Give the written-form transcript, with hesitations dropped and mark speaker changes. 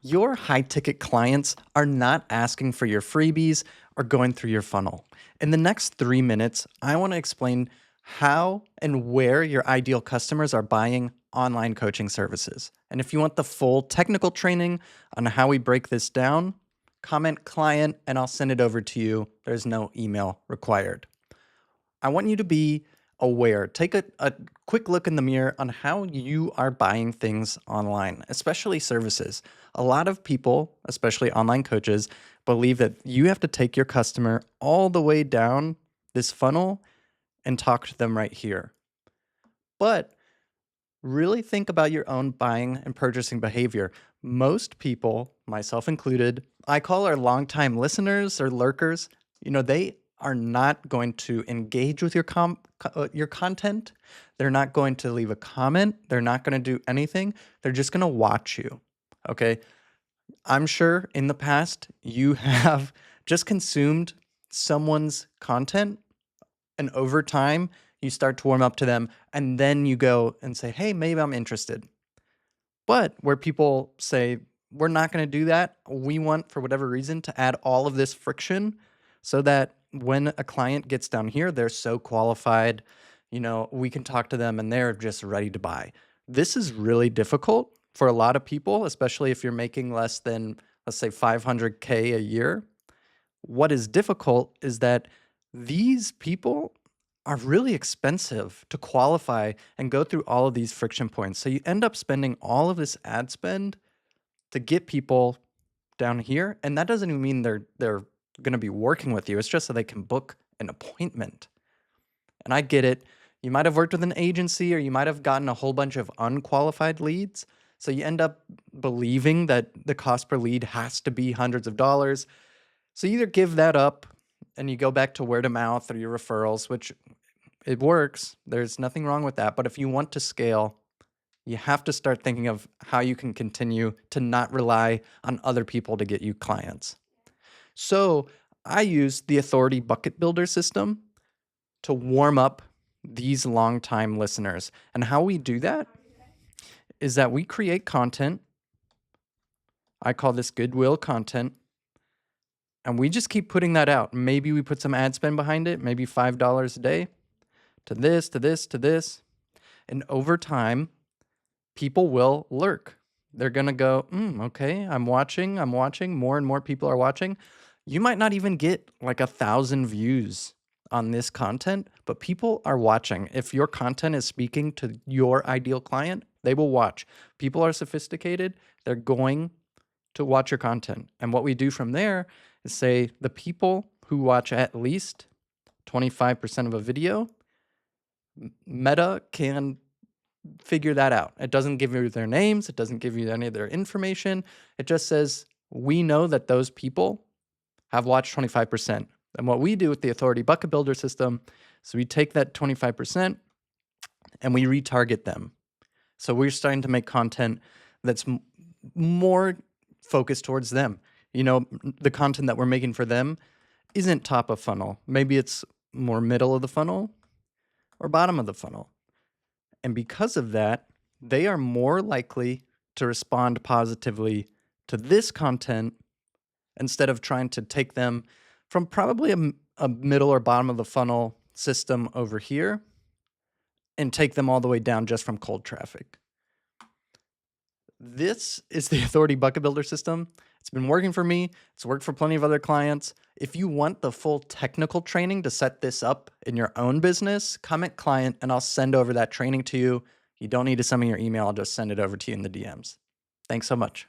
Speaker 1: Your high ticket clients are not asking for your freebies or going through your funnel. In the next 3 minutes, I want to explain how and where your ideal customers are buying online coaching services. And if you want the full technical training on how we break this down, comment client and I'll send it over to you. There's no email required. I want you to be aware. Take a quick look in the mirror on how you are buying things online, especially services. A lot of people, especially online coaches, believe that you have to take your customer all the way down this funnel and talk to them right here. But really think about your own buying and purchasing behavior. Most people, myself included, I call our longtime listeners or lurkers, they are not going to engage with your content. They're not going to leave a comment. They're not going to do anything. They're just going to watch you. Okay. I'm sure in the past you have just consumed someone's content, and over time you start to warm up to them, and then you go and say, hey, maybe I'm interested. But where people say, we're not going to do that, we want, for whatever reason, to add all of this friction so that when a client gets down here, they're so qualified, we can talk to them and they're just ready to buy. This is really difficult for a lot of people, especially if you're making less than, let's say, 500K a year. What is difficult is that these people are really expensive to qualify and go through all of these friction points. So you end up spending all of this ad spend to get people down here. And that doesn't even mean they're going to be working with you. It's just so they can book an appointment. And I get it. You might have worked with an agency or you might have gotten a whole bunch of unqualified leads. So you end up believing that the cost per lead has to be hundreds of dollars. So you either give that up and you go back to word of mouth or your referrals, which it works. There's nothing wrong with that. But if you want to scale, you have to start thinking of how you can continue to not rely on other people to get you clients. So I use the authority bucket builder system to warm up these long-time listeners. And how we do that is that we create content. I call this goodwill content. And we just keep putting that out. Maybe we put some ad spend behind it, maybe $5 a day to this, to this, to this. And over time, people will lurk. They're going to go, okay, I'm watching. More and more people are watching. You might not even get like 1,000 views on this content, but people are watching. If your content is speaking to your ideal client, they will watch. People are sophisticated. They're going to watch your content. And what we do from there is say the people who watch at least 25% of a video, Meta can figure that out. It doesn't give you their names. It doesn't give you any of their information. It just says, we know that those people have watched 25%. And what we do with the authority bucket builder system is we take that 25% and we retarget them. So we're starting to make content that's more focused towards them. The content that we're making for them isn't top of funnel. Maybe it's more middle of the funnel or bottom of the funnel. And because of that, they are more likely to respond positively to this content instead of trying to take them from probably a middle or bottom of the funnel system over here and take them all the way down just from cold traffic. This is the authority bucket builder system. It's been working for me. It's worked for plenty of other clients. If you want the full technical training to set this up in your own business, comment client and I'll send over that training to you. You don't need to send me your email. I'll just send it over to you in the DMs. Thanks so much.